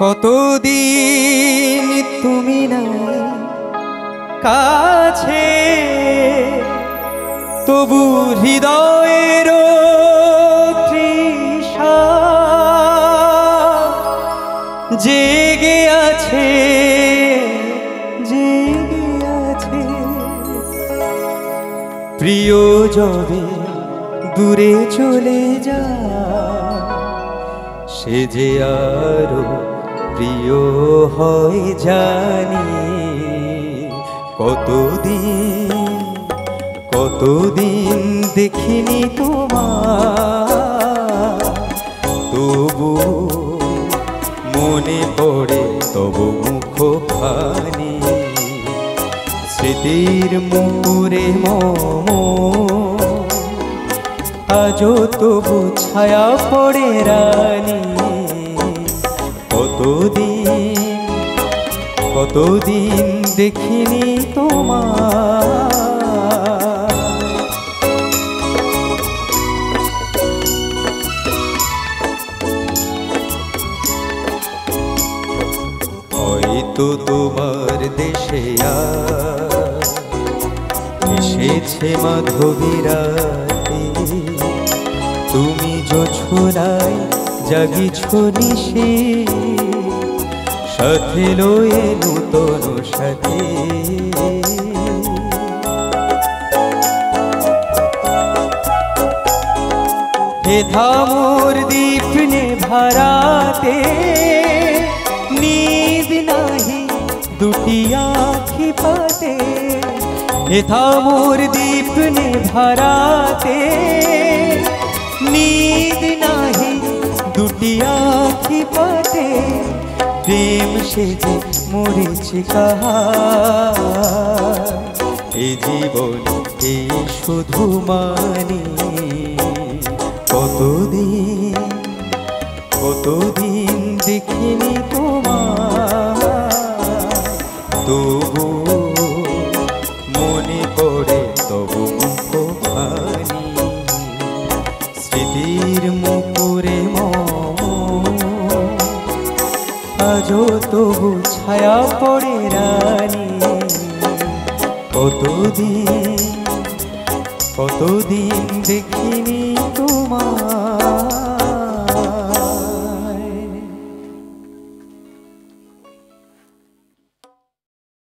কতদিন তুমি নাই কাছে, তবু হৃদয়ের তৃষা জেগে আছে, জেগে আছে। প্রিয় যবে দূরে চলে যা, সে যে আরো প্রিয় হয় জানি। কতদিন দেখিনি তোমার, তবু মনে পড়ে তবু মুখখানি। স্মৃতির মুখরে মম আজও তবু ছায়া পড়ে রানী। কতদিন দেখিনি তোমার। হয়তো তোমার দেশে এসেছে মাধবীরাতে, তুমি জোছনায় জাগিছ নিশে, সাথে লয়ে নূতন সাথে। হে থামোর দীপ নেভারাতে, নিদ নাহি দুটি আঁখি পাতে। হে থামোর দীপ নেভারাতে, নিদ নাহি দুটি আঁখি পাতে। প্রেম সেজে মরেছে কাহার, এ জীবন এই শুধু মানি। কতদিন দেখিনি তোমার, তবু মনে পড়ে তবু মুখখানি। স্মৃতির মুখরে আজও তবু ছায়া পড়ে রানী। কতদিন দেখিনি তোমার।